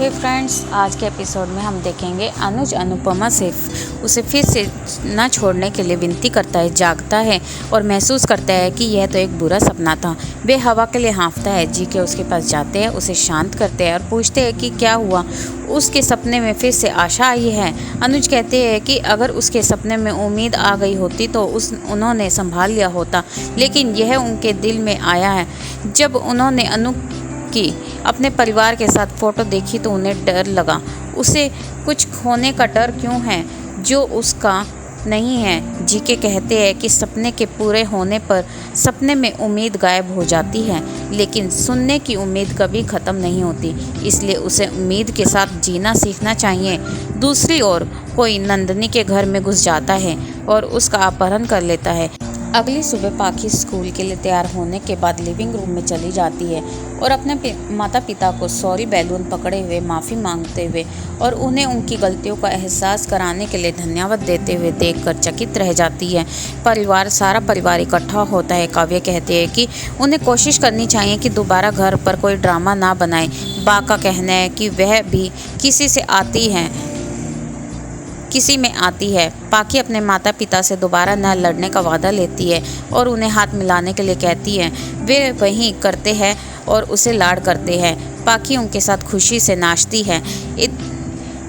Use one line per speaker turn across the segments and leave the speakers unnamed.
हे friends, आज के episode में हम देखेंगे अनुज अनुपमा से उसे फिर से न छोड़ने के लिए विनती करता है, जागता है और महसूस करता है कि यह तो एक बुरा सपना था। वे हवा के लिए हाँफता है। जी के उसके पास जाते हैं, उसे शांत करते हैं और पूछते हैं कि क्या हुआ। उसके सपने में फिर से आशा आई है। अनुज कहते हैं कि अगर उसके सपने में उम्मीद आ गई होती तो उन्होंने संभाल लिया होता, लेकिन यह उनके दिल में आया है। जब उन्होंने अनु की अपने परिवार के साथ फ़ोटो देखी तो उन्हें डर लगा। उसे कुछ खोने का डर क्यों है जो उसका नहीं है। जीके कहते हैं कि सपने के पूरे होने पर सपने में उम्मीद गायब हो जाती है, लेकिन सुनने की उम्मीद कभी ख़त्म नहीं होती, इसलिए उसे उम्मीद के साथ जीना सीखना चाहिए। दूसरी ओर कोई नंदनी के घर में घुस जाता है और उसका अपहरण कर लेता है। अगली सुबह पाखी स्कूल के लिए तैयार होने के बाद लिविंग रूम में चली जाती है और अपने माता पिता को सॉरी बैलून पकड़े हुए माफ़ी मांगते हुए और उन्हें उनकी गलतियों का एहसास कराने के लिए धन्यवाद देते हुए देखकर चकित रह जाती है। सारा परिवार इकट्ठा होता है। काव्य कहते हैं कि उन्हें कोशिश करनी चाहिए कि दोबारा घर पर कोई ड्रामा ना बनाए। बा का कहना है कि वह भी किसी में आती है। पाखी अपने माता पिता से दोबारा न लड़ने का वादा लेती है और उन्हें हाथ मिलाने के लिए कहती है। वे वहीं करते हैं और उसे लाड करते हैं। पाखी उनके साथ खुशी से नाचती है।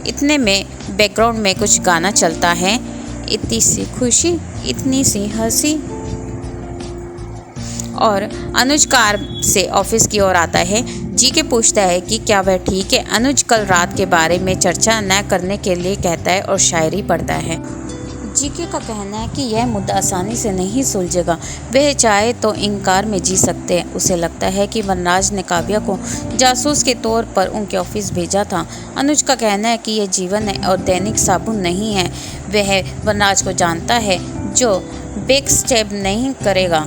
इतने में बैकग्राउंड में कुछ गाना चलता है। इतनी सी खुशी, इतनी सी हंसी। और अनुज कार से ऑफिस की ओर आता है। जी के पूछता है कि क्या वह ठीक है। अनुज कल रात के बारे में चर्चा न करने के लिए कहता है और शायरी पढ़ता है। जीके का कहना है कि यह मुद्दा आसानी से नहीं सुलझेगा। वह चाहे तो इनकार में जी सकते हैं। उसे लगता है कि वनराज ने काव्या को जासूस के तौर पर उनके ऑफिस भेजा था। अनुज का कहना है कि यह जीवन है और दैनिक साबुन नहीं है। वह वनराज को जानता है जो बैक स्टैब नहीं करेगा,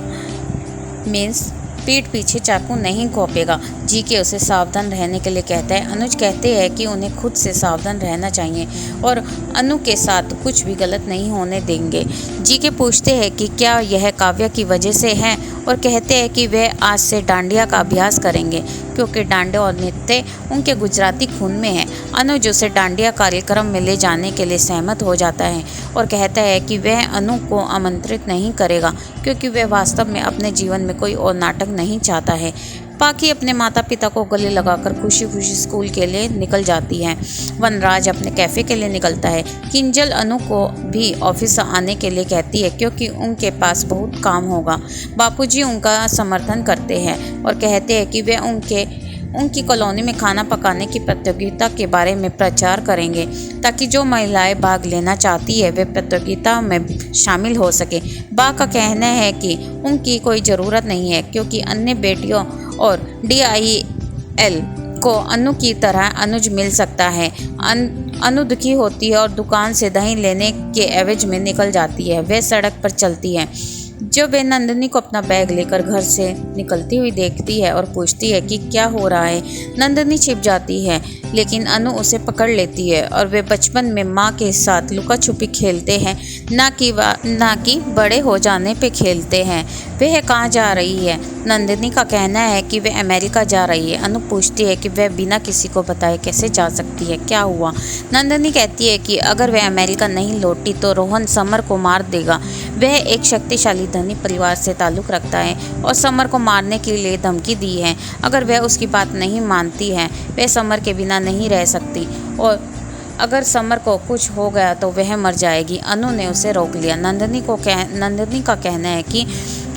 मीन्स पीठ पीछे चाकू नहीं घोंपेगा। जी के उसे सावधान रहने के लिए कहता है। अनुज कहते हैं कि उन्हें खुद से सावधान रहना चाहिए और अनु के साथ कुछ भी गलत नहीं होने देंगे। जी के पूछते हैं कि क्या यह काव्या की वजह से है और कहते हैं कि वे आज से डांडिया का अभ्यास करेंगे क्योंकि डांडे और नृत्य उनके गुजराती खून में है। अनुज उसे डांडिया कार्यक्रम में ले जाने के लिए सहमत हो जाता है और कहता है कि वह अनु को आमंत्रित नहीं करेगा क्योंकि वह वास्तव में अपने जीवन में कोई और नाटक नहीं चाहता है। पाखी अपने माता पिता को गले लगाकर खुशी खुशी स्कूल के लिए निकल जाती है। वनराज अपने कैफ़े के लिए निकलता है। किंजल अनु को भी ऑफिस आने के लिए कहती है क्योंकि उनके पास बहुत काम होगा। बापूजी उनका समर्थन करते हैं और कहते हैं कि वे उनकी कॉलोनी में खाना पकाने की प्रतियोगिता के बारे में प्रचार करेंगे ताकि जो महिलाएं भाग लेना चाहती है वे प्रतियोगिता में शामिल हो सके। बा का कहना है कि उनकी कोई ज़रूरत नहीं है क्योंकि अन्य बेटियों और DIL को अनु की तरह अनुज मिल सकता है। अनु दुखी होती है और दुकान से दही लेने के एवज में निकल जाती है। वह सड़क पर चलती है जब वे नंदनी को अपना बैग लेकर घर से निकलती हुई देखती है और पूछती है कि क्या हो रहा है। नंदनी छिप जाती है लेकिन अनु उसे पकड़ लेती है और वे बचपन में माँ के साथ लुका छुपी खेलते हैं, ना कि बड़े हो जाने पे खेलते हैं। वह कहाँ जा रही है। नंदनी का कहना है कि वह अमेरिका जा रही है। अनु पूछती है कि वह बिना किसी को बताए कैसे जा सकती है, क्या हुआ। नंदनी कहती है कि अगर वह अमेरिका नहीं लौटी तो रोहन समर को मार देगा। वह एक शक्तिशाली धनी परिवार से ताल्लुक़ रखता है और समर को मारने के लिए धमकी दी है। अगर वह उसकी बात नहीं मानती है वह समर के बिना नहीं रह सकती और अगर समर को कुछ हो गया तो वह मर जाएगी। अनु ने उसे रोक लिया। नंदनी का कहना है कि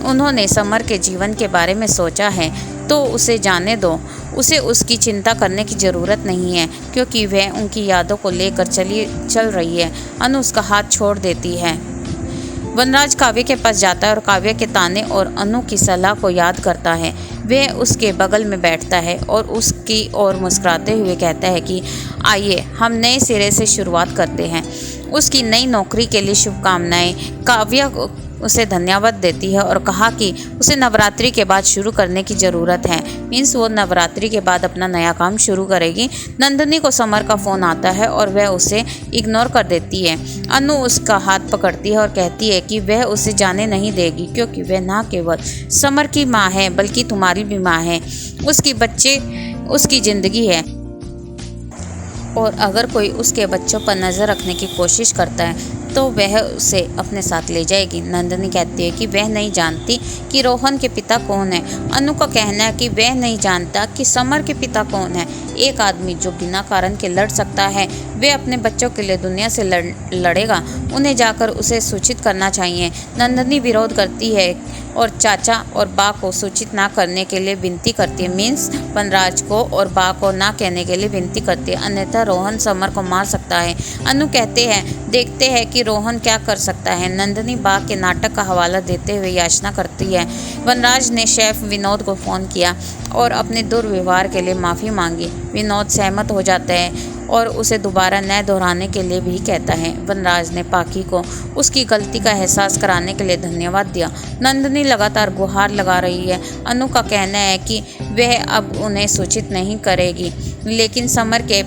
उन्होंने समर के जीवन के बारे में सोचा है तो उसे जाने दो। उसे उसकी चिंता करने की ज़रूरत नहीं है क्योंकि वह उनकी यादों को लेकर चल रही है। अनु उसका हाथ छोड़ देती है। वनराज काव्य के पास जाता है और काव्य के ताने और अनु की सलाह को याद करता है। वह उसके बगल में बैठता है और उसकी ओर मुस्कुराते हुए कहता है कि आइए हम नए सिरे से शुरुआत करते हैं। उसकी नई नौकरी के लिए शुभकामनाएं। काव्य उसे धन्यवाद देती है और कहा कि उसे नवरात्रि के बाद शुरू करने की ज़रूरत है, मीन्स वो नवरात्रि के बाद अपना नया काम शुरू करेगी। नंदनी को समर का फ़ोन आता है और वह उसे इग्नोर कर देती है। अनु उसका हाथ पकड़ती है और कहती है कि वह उसे जाने नहीं देगी क्योंकि वह न केवल समर की माँ है बल्कि तुम्हारी भी माँ है। उसकी ज़िंदगी है। और अगर कोई उसके बच्चों पर नज़र रखने की कोशिश करता है तो वह उसे अपने साथ ले जाएगी। नंदिनी कहती है कि वह नहीं जानती कि रोहन के पिता कौन है। अनु का कहना है कि वह नहीं जानता कि समर के पिता कौन है। एक आदमी जो बिना कारण के लड़ सकता है वह अपने बच्चों के लिए दुनिया से लड़ेगा। उन्हें जाकर उसे सूचित करना चाहिए। नंदिनी विरोध करती है और चाचा और बा को सूचित ना करने के लिए विनती करती है। मीन्स वनराज को और बा को ना कहने के लिए विनती करती है, अन्यथा रोहन समर को मार सकता है। अनु कहते हैं देखते हैं कि रोहन क्या कर सकता है। नंदिनी बा के नाटक का हवाला देते हुए याचना करती है। वनराज ने शेफ विनोद को फ़ोन किया और अपने दुर्व्यवहार के लिए माफ़ी मांगी। विनोद सहमत हो जाते हैं और उसे दोबारा न दोहराने के लिए भी कहता है। वनराज ने पाखी को उसकी गलती का एहसास कराने के लिए धन्यवाद दिया। नंदिनी लगातार गुहार लगा रही है। अनु का कहना है कि वह अब उन्हें सूचित नहीं करेगी, लेकिन समर के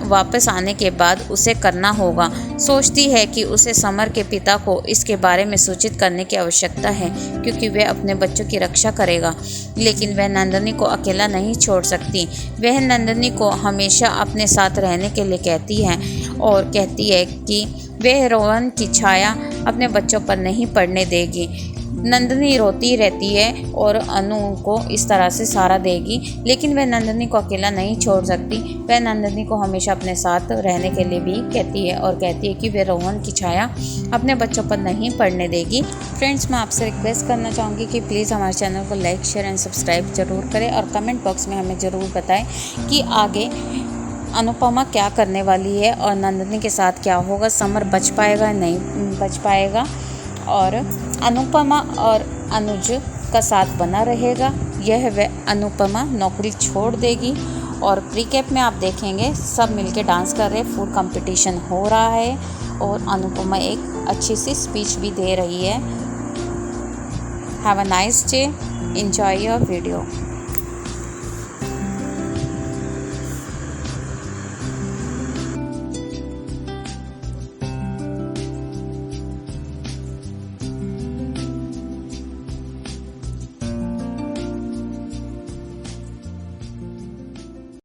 वापस आने के बाद उसे करना होगा। सोचती है कि उसे समर के पिता को इसके बारे में सूचित करने की आवश्यकता है, क्योंकि वह अपने बच्चों की रक्षा करेगा। लेकिन वह नंदिनी को अकेला नहीं छोड़ सकती। वह नंदिनी को हमेशा अपने साथ रहने के लिए कहती है और कहती है कि वह रोहन की छाया अपने बच्चों पर नहीं पड़ने देगी। नंदिनी रोती रहती है और अनु को इस तरह से सहारा देगी, लेकिन वह नंदिनी को अकेला नहीं छोड़ सकती। वह नंदिनी को हमेशा अपने साथ रहने के लिए भी कहती है और कहती है कि वह रोहन की छाया अपने बच्चों पर नहीं पड़ने देगी। फ्रेंड्स, मैं आपसे रिक्वेस्ट करना चाहूँगी कि प्लीज़ हमारे चैनल को लाइक, शेयर एंड सब्सक्राइब ज़रूर करें और कमेंट बॉक्स में हमें ज़रूर बताएं कि आगे अनुपमा क्या करने वाली है और नंदिनी के साथ क्या होगा। समर बच पाएगा नहीं बच पाएगा और अनुपमा और अनुज का साथ बना रहेगा, यह वह अनुपमा नौकरी छोड़ देगी। और प्रीकैप में आप देखेंगे सब मिलके डांस कर रहे हैं, फूड कंपटीशन हो रहा है और अनुपमा एक अच्छी सी स्पीच भी दे रही है। Have a nice day, enjoy your video.